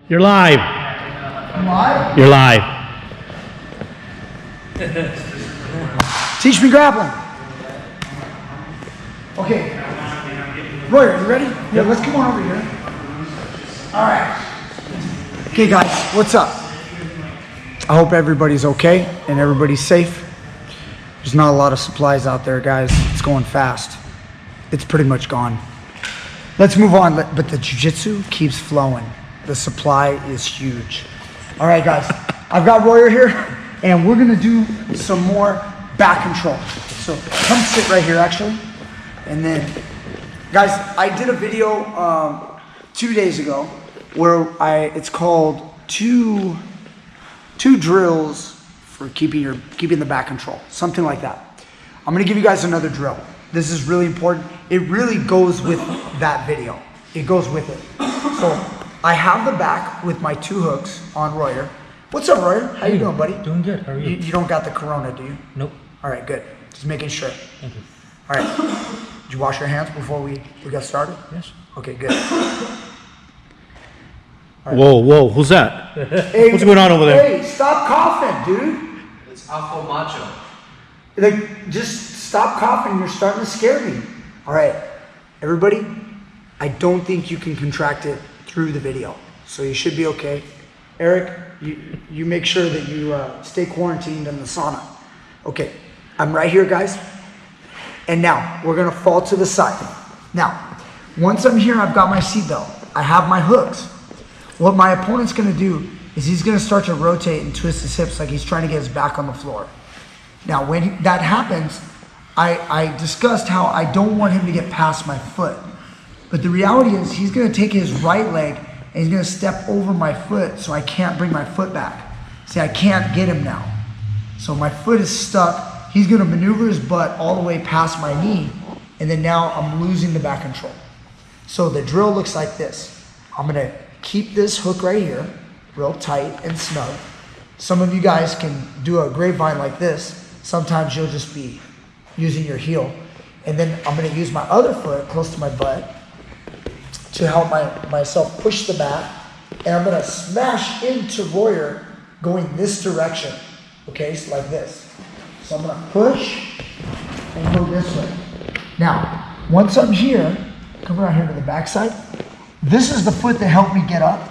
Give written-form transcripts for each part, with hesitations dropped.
You're live. I'm live? You're live. Teach me grappling. Okay. Roy, are you ready? Yeah, let's come on over here. All right. Okay, guys, what's up? I hope everybody's okay and everybody's safe. There's not a lot of supplies out there, guys. It's going fast. It's pretty much gone. Let's move on, but the jiu-jitsu keeps flowing. The supply is huge. All right, guys, I've got Royer here, and we're gonna do some more back control. So come sit right here, actually. And then, guys, I did a video 2 days ago where it's called two drills for keeping the back control, something like that. I'm gonna give you guys another drill. This is really important. It really goes with that video. It goes with it. So I have the back with my 2 hooks on Royer. What's up, Royer? How you doing, buddy? Doing good. How are you? You don't got the corona, do you? Nope. All right, good. Just making sure. Thank you. All right. Did you wash your hands before we got started? Yes. Okay, good. Right. Whoa, who's that? Hey, what's going on over there? Hey, stop coughing, dude. It's Alpha Macho. Like, just stop coughing. You're starting to scare me. All right, everybody, I don't think you can contract it through the video, so you should be okay. Eric, you make sure that you stay quarantined in the sauna. Okay, I'm right here, guys. And now we're gonna fall to the side. Now, once I'm here, I've got my seatbelt. I have my hooks. What my opponent's gonna do is he's gonna start to rotate and twist his hips like he's trying to get his back on the floor. Now, when that happens, I discussed how I don't want him to get past my foot. But the reality is he's gonna take his right leg and he's gonna step over my foot so I can't bring my foot back. See, I can't get him now. So my foot is stuck. He's gonna maneuver his butt all the way past my knee, and then now I'm losing the back control. So the drill looks like this. I'm gonna keep this hook right here, real tight and snug. Some of you guys can do a grapevine like this. Sometimes you'll just be using your heel. And then I'm gonna use my other foot close to my butt to help myself push the back. And I'm gonna smash into Royer going this direction. Okay, so like this. So I'm gonna push and go this way. Now, once I'm here, come around here to the backside. This is the foot that helped me get up.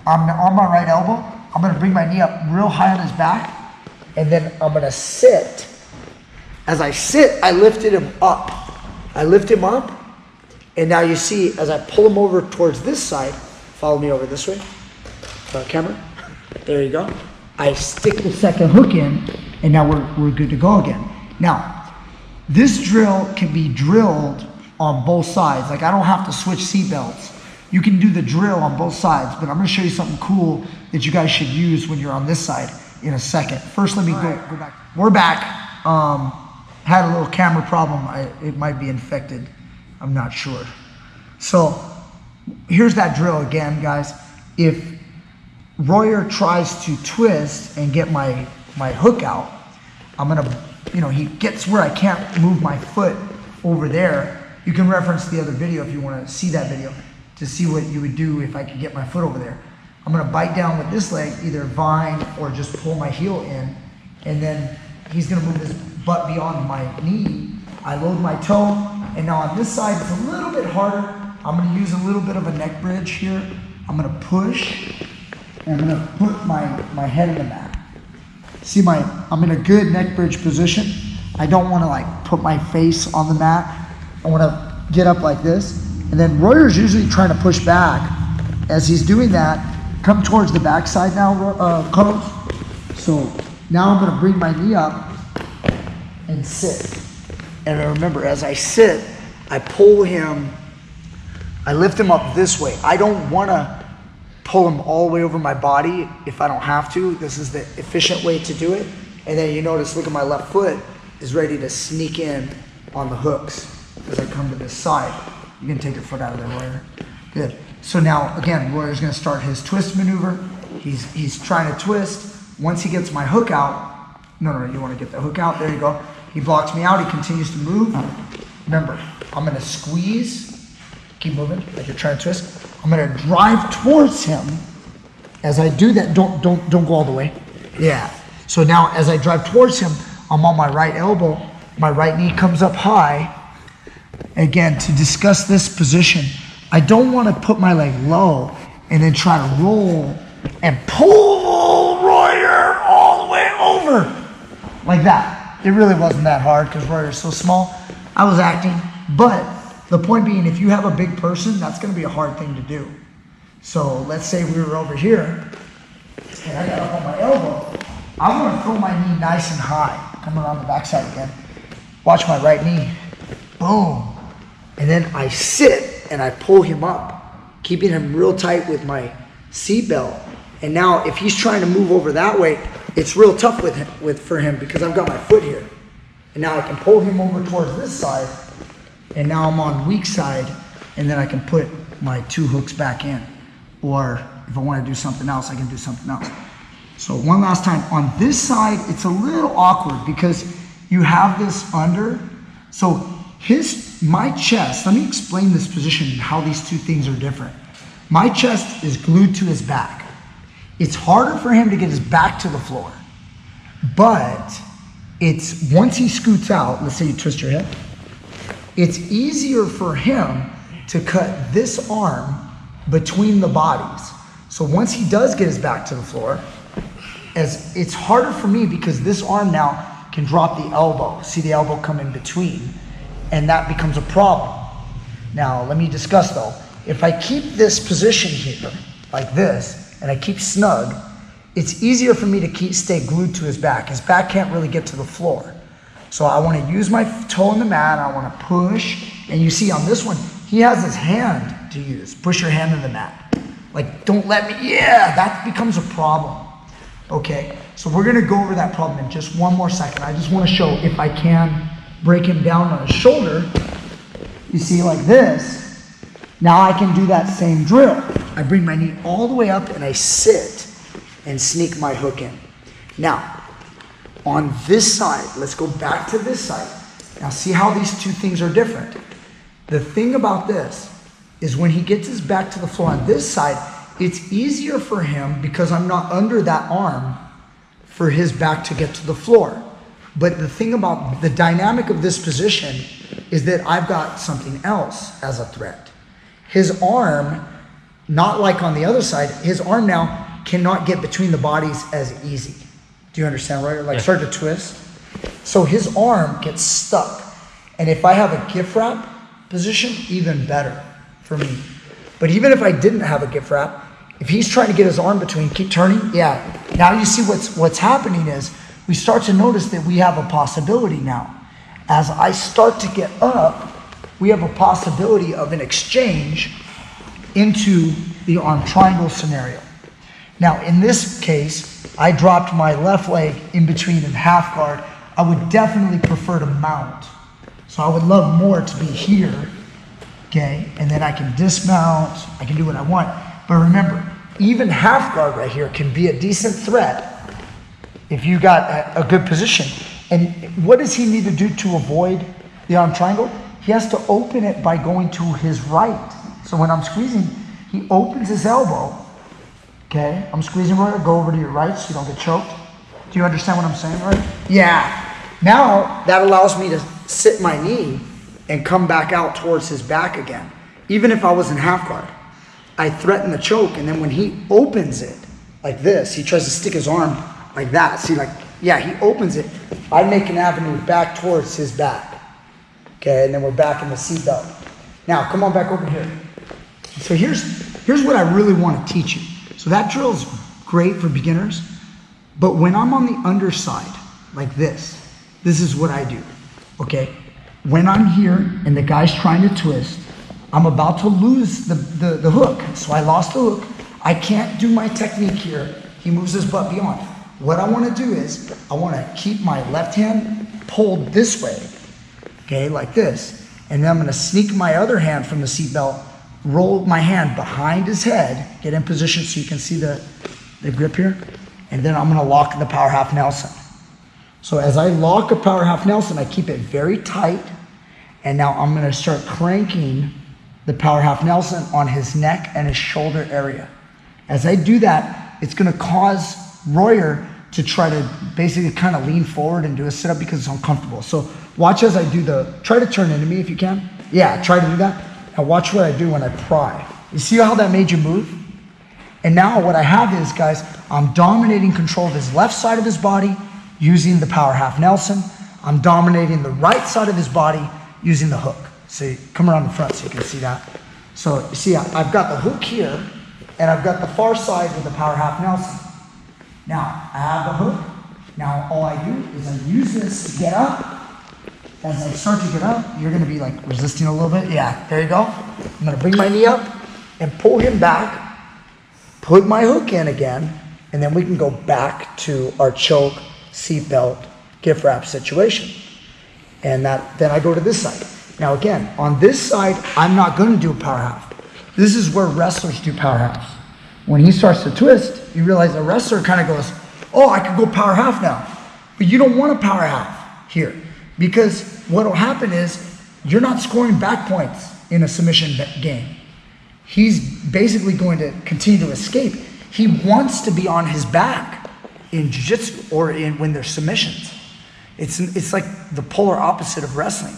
I'm on my right elbow. I'm gonna bring my knee up real high on his back, and then I'm gonna sit. As I sit, I lifted him up. I lift him up, and now you see, as I pull him over towards this side, follow me over this way, camera, there you go. I stick the second hook in, and now we're good to go again. Now, this drill can be drilled on both sides. Like, I don't have to switch seatbelts. You can do the drill on both sides, but I'm gonna show you something cool that you guys should use when you're on this side in a second. First, let me go back. We're back. Had a little camera problem. It might be infected. I'm not sure. So here's that drill again, guys. If Royer tries to twist and get my hook out, I'm gonna, he gets where I can't move my foot over there. You can reference the other video if you wanna see that video to see what you would do if I could get my foot over there. I'm gonna bite down with this leg, either vine or just pull my heel in, and then he's gonna move his butt beyond my knee. I load my toe, and now on this side, it's a little bit harder. I'm gonna use a little bit of a neck bridge here. I'm gonna push, and I'm gonna put my head in the mat. See, I'm in a good neck bridge position. I don't wanna put my face on the mat. I wanna get up like this. And then Royer's usually trying to push back. As he's doing that, come towards the backside now, Coach. So now I'm gonna bring my knee up and sit. And remember, as I sit, I pull him, I lift him up this way. I don't wanna pull him all the way over my body if I don't have to. This is the efficient way to do it. And then you notice, look at my left foot is ready to sneak in on the hooks as I come to this side. You can take your foot out of there, Royer. Good. So now, again, Royer's gonna start his twist maneuver. He's trying to twist. Once he gets my hook out, no, you wanna get the hook out, there you go. He blocks me out, he continues to move. Remember, I'm gonna squeeze, keep moving, like you're trying to twist. I'm gonna drive towards him, As I do that, don't go all the way. Yeah. So now as I drive towards him, I'm on my right elbow, my right knee comes up high. Again, to discuss this position, I don't want to put my leg low and then try to roll and pull Royer all the way over. Like that. It really wasn't that hard because Royer's so small. I was acting. But the point being, if you have a big person, that's going to be a hard thing to do. So let's say we were over here and I got up on my elbow. I'm going to throw my knee nice and high. Come around the backside again. Watch my right knee. Boom. And then I sit and I pull him up, keeping him real tight with my seatbelt. And now if he's trying to move over that way, it's real tough for him because I've got my foot here. And now I can pull him over towards this side. And now I'm on weak side. And then I can put my 2 hooks back in. Or if I want to do something else, I can do something else. So one last time. On this side, it's a little awkward because you have this under. So my chest, let me explain this position and how these two things are different. My chest is glued to his back. It's harder for him to get his back to the floor. But it's, once he scoots out, let's say you twist your hip, it's easier for him to cut this arm between the bodies. So once he does get his back to the floor, as it's harder for me because this arm now can drop the elbow. See the elbow come in between, and that becomes a problem. Now, let me discuss though. If I keep this position here, like this, and I keep snug, it's easier for me to stay glued to his back. His back can't really get to the floor. So I want to use my toe in the mat, I want to push, and you see on this one, he has his hand to use. Push your hand in the mat. Like, don't let me, yeah, that becomes a problem. Okay, so we're gonna go over that problem in just one more second. I just wanna show if I can break him down on his shoulder. You see, like this, now I can do that same drill. I bring my knee all the way up and I sit and sneak my hook in. Now, on this side, let's go back to this side. Now see how these two things are different. The thing about this is when he gets his back to the floor on this side, it's easier for him because I'm not under that arm for his back to get to the floor. But the thing about the dynamic of this position is that I've got something else as a threat. His arm, not like on the other side, his arm now cannot get between the bodies as easy. Do you understand, right? Like start to twist. So his arm gets stuck. And if I have a gift wrap position, even better for me. But even if I didn't have a gift wrap, if he's trying to get his arm between, keep turning, yeah. Now you see what's happening is we start to notice that we have a possibility now. As I start to get up, we have a possibility of an exchange into the arm triangle scenario. Now in this case, I dropped my left leg in between in half guard. I would definitely prefer to mount. So I would love more to be here, okay? And then I can dismount, I can do what I want. But remember, even half guard right here can be a decent threat if you got a good position. And what does he need to do to avoid the arm triangle? He has to open it by going to his right. So when I'm squeezing, he opens his elbow. Okay, I'm squeezing right, go over to your right so you don't get choked. Do you understand what I'm saying, right? Yeah. Now that allows me to sit my knee and come back out towards his back again. Even if I was in half guard, I threaten the choke, and then when he opens it like this, he tries to stick his arm like that. See, like, yeah, he opens it. I make an avenue back towards his back. Okay, and then we're back in the seatbelt. Now, come on back over here. So here's what I really want to teach you. So that drill is great for beginners, but when I'm on the underside, like this is what I do, okay? When I'm here and the guy's trying to twist, I'm about to lose the hook. So I lost the hook. I can't do my technique here. He moves his butt beyond. What I want to do is I want to keep my left hand pulled this way, okay, like this. And then I'm going to sneak my other hand from the seatbelt, roll my hand behind his head, get in position so you can see the grip here. And then I'm going to lock the power half Nelson. So as I lock a power half Nelson, I keep it very tight. And now I'm going to start cranking the power half Nelson on his neck and his shoulder area. As I do that, it's gonna cause Royer to try to basically kind of lean forward and do a sit-up because it's uncomfortable. So watch as I do try to turn into me if you can. Yeah, try to do that. Now watch what I do when I pry. You see how that made you move? And now what I have is, guys, I'm dominating control of his left side of his body using the power half Nelson. I'm dominating the right side of his body using the hook. So come around the front so you can see that. So you see, I've got the hook here, and I've got the far side with the power half Nelson. Now, I have the hook. Now, all I do is I use this to get up. As I start to get up, you're gonna be like resisting a little bit. Yeah, there you go. I'm gonna bring my knee up and pull him back, put my hook in again, and then we can go back to our choke, seatbelt, gift wrap situation. And then I go to this side. Now again, on this side, I'm not gonna do a power half. This is where wrestlers do power halves. When he starts to twist, you realize a wrestler kind of goes, oh, I could go power half now. But you don't want a power half here, because what will happen is you're not scoring back points in a submission game. He's basically going to continue to escape. He wants to be on his back in jiu-jitsu or when there's submissions. It's like the polar opposite of wrestling.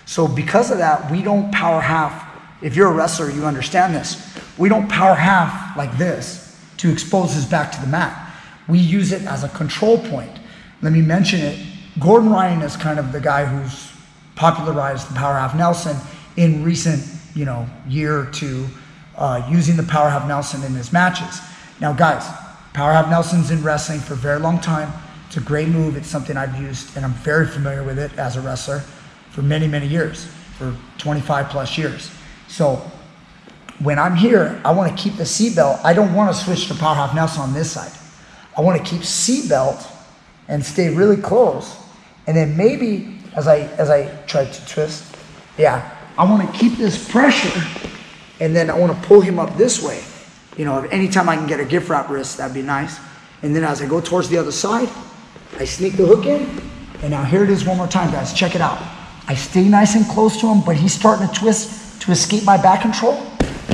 So because of that, we don't power half. If you're a wrestler, you understand this. We don't power half like this to expose his back to the mat. We use it as a control point. Let me mention it. Gordon Ryan is kind of the guy who's popularized the power half Nelson in recent, year or two, using the power half Nelson in his matches. Now guys, power half Nelson's in wrestling for a very long time. It's a great move. It's something I've used, and I'm very familiar with it as a wrestler for many, many years, for 25 plus years. So when I'm here, I want to keep the seatbelt. I don't want to switch to power half Nelson on this side. I want to keep seatbelt and stay really close. And then maybe as I try to twist, I want to keep this pressure, and then I want to pull him up this way. Anytime I can get a gift wrap wrist, that'd be nice. And then as I go towards the other side, I sneak the hook in. And now here it is one more time, guys. Check it out. I stay nice and close to him, but he's starting to twist to escape my back control.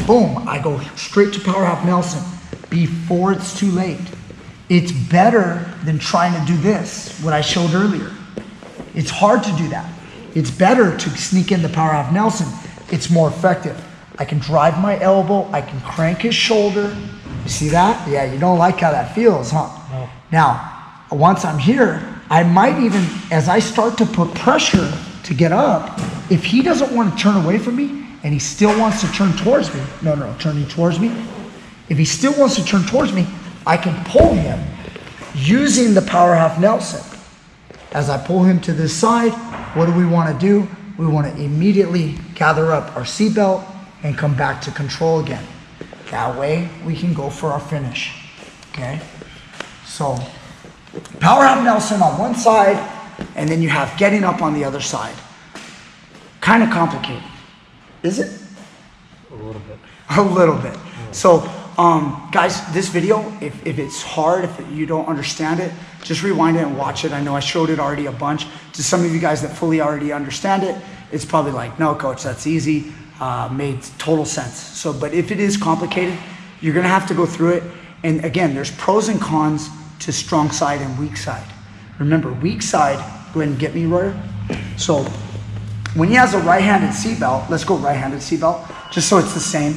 Boom, I go straight to power half Nelson before it's too late. It's better than trying to do this, what I showed earlier. It's hard to do that. It's better to sneak in the power half Nelson. It's more effective. I can drive my elbow, I can crank his shoulder. You see that? Yeah, you don't like how that feels, huh? No. Now, once I'm here, I might even, as I start to put pressure to get up, if he doesn't want to turn away from me and he still wants to turn towards me, turning towards me. If he still wants to turn towards me, I can pull him using the power half Nelson. As I pull him to this side, what do we want to do? We want to immediately gather up our seatbelt and come back to control again. That way we can go for our finish, okay? So power half Nelson on one side, and then you have getting up on the other side. Kind of complicated, is it? A little bit. A little bit. So guys, this video, if it's hard, if you don't understand it, just rewind it and watch it. I know I showed it already a bunch. To some of you guys that fully already understand it, it's probably like, no, coach, that's easy. Made total sense. So, but if it is complicated, you're gonna have to go through it. And again, there's pros and cons to strong side and weak side. Remember, weak side, go ahead and get me, Royer. So when he has a right-handed seatbelt, let's go right-handed seatbelt, just so it's the same.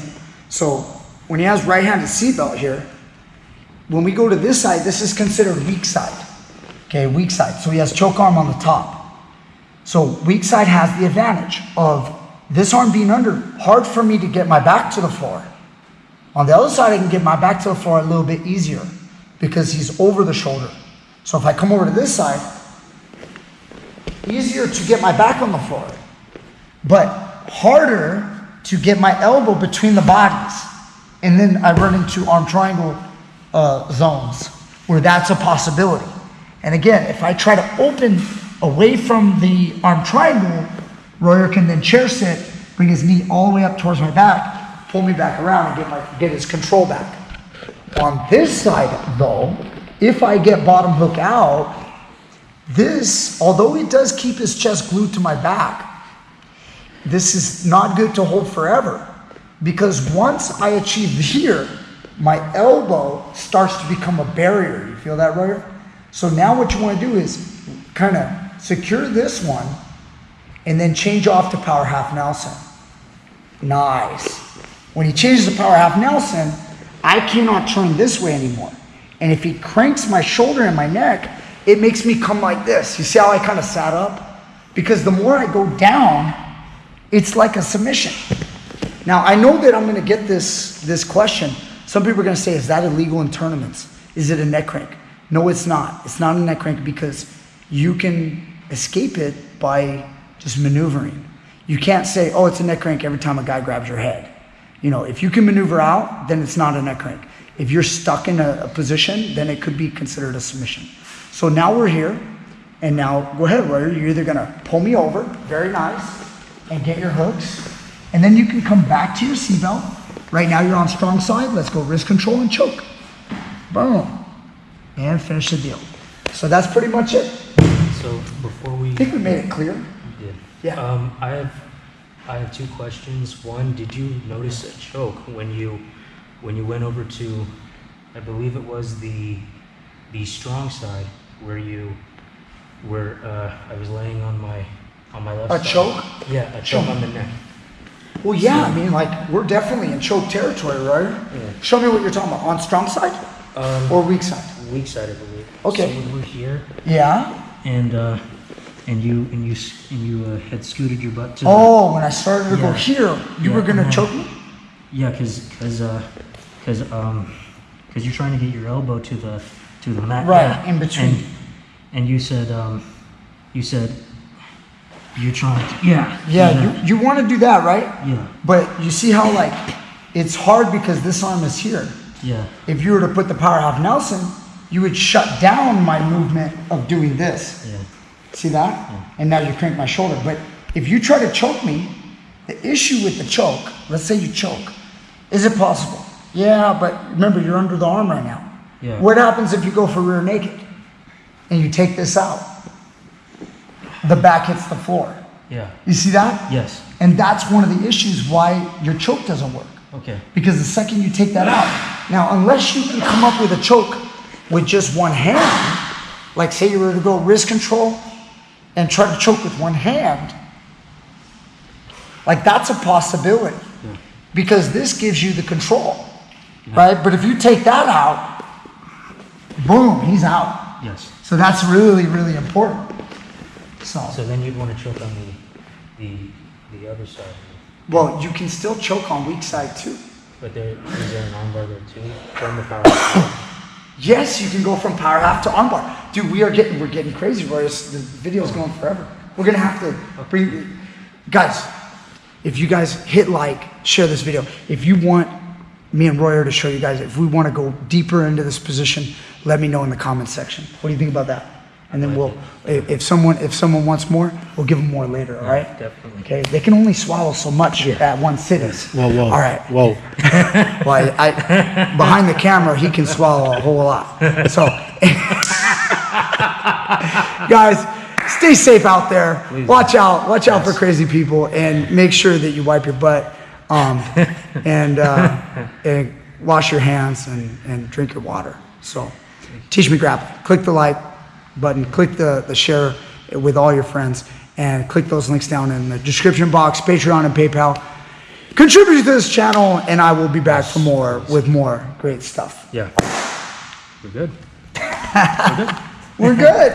So when he has right-handed seatbelt here, when we go to this side, this is considered weak side. Okay, weak side. So he has choke arm on the top. So weak side has the advantage of this arm being under, hard for me to get my back to the floor. On the other side, I can get my back to the floor a little bit easier because he's over the shoulder. So if I come over to this side, easier to get my back on the floor, but harder to get my elbow between the bodies. And then I run into arm triangle zones where that's a possibility. And again, if I try to open away from the arm triangle, Royer can then chair sit, bring his knee all the way up towards my back, pull me back around and get his control back. On this side though, if I get bottom hook out, this, although it does keep his chest glued to my back, this is not good to hold forever. Because once I achieve here, my elbow starts to become a barrier. You feel that, Royer? So now what you want to do is kind of secure this one and then change off to power half Nelson. Nice. When he changes to power half Nelson, I cannot turn this way anymore. And if he cranks my shoulder and my neck, it makes me come like this. You see how I kind of sat up? Because the more I go down, it's like a submission. Now, I know that I'm going to get this question. Some people are going to say, is that illegal in tournaments? Is it a neck crank? No, it's not. It's not a neck crank because you can escape it by just maneuvering. You can't say, oh, it's a neck crank every time a guy grabs your head. You know, if you can maneuver out, then it's not a neck crank. If you're stuck in a position, then it could be considered a submission. So now we're here, and now go ahead, Royer. You're either gonna pull me over, very nice, and get your hooks, and then you can come back to your seatbelt. Right now you're on strong side. Let's go wrist control and choke. Boom, and finish the deal. So that's pretty much it. So before we, I think we made it clear. we did. Yeah. I have two questions. One, did you notice a choke when you went over to, I believe it was the strong side where I was laying on my left side. A choke? Yeah, a choke on the neck. Well, yeah, I mean, like, we're definitely in choke territory, right? Yeah. Show me what you're talking about. On strong side or weak side? Weak side, I believe. Okay. So we're here, Yeah. and you had scooted your butt to. Oh, when I started to go Yeah. here, you Yeah, were gonna uh-huh. choke me? Yeah, because you're trying to get your elbow to the mat. Right, Yeah. in between. And you said you're trying to. Yeah. Yeah, you want to do that, right? Yeah. But you see how, like, it's hard because this arm is here. Yeah. If you were to put the power half Nelson, you would shut down my movement of doing this. Yeah. See that? Yeah. And now you crank my shoulder. But if you try to choke me, the issue with the choke, let's say you choke, is it possible? Yeah, but remember, you're under the arm right now. Yeah. What happens if you go for rear naked and you take this out? The back hits the floor. Yeah. You see that? Yes. And that's one of the issues why your choke doesn't work. Okay. Because the second you take that out, now unless you can come up with a choke with just one hand, like say you were to go wrist control and try to choke with one hand, like that's a possibility. Yeah. Because this gives you the control, right? But if you take that out, boom, he's out. Yes. So that's really, really important. So then you'd want to choke on the other side. Well, you can still choke on weak side too. But is there an armbar there too? From the power. Yes, you can go from power half to armbar. Dude, we're getting crazy, boys. The video's going forever. We're gonna have to bring, guys, if you guys hit like, share this video. If you want me and Royer to show you guys, if we want to go deeper into this position, let me know in the comments section. What do you think about that? And then we'll, if someone wants more, we'll give them more later, all right? Definitely. Okay, they can only swallow so much at one sitting. Whoa. All right. Whoa. Well, I behind the camera, he can swallow a whole lot. So, guys, stay safe out there. Please. Watch out for crazy people, and make sure that you wipe your butt, and wash your hands and drink your water. So, teach me grappling. Click the like button, click the share with all your friends, and click those links down in the description box, Patreon and PayPal. Contribute to this channel, and I will be back for more with more great stuff. Yeah. We're good. We're good.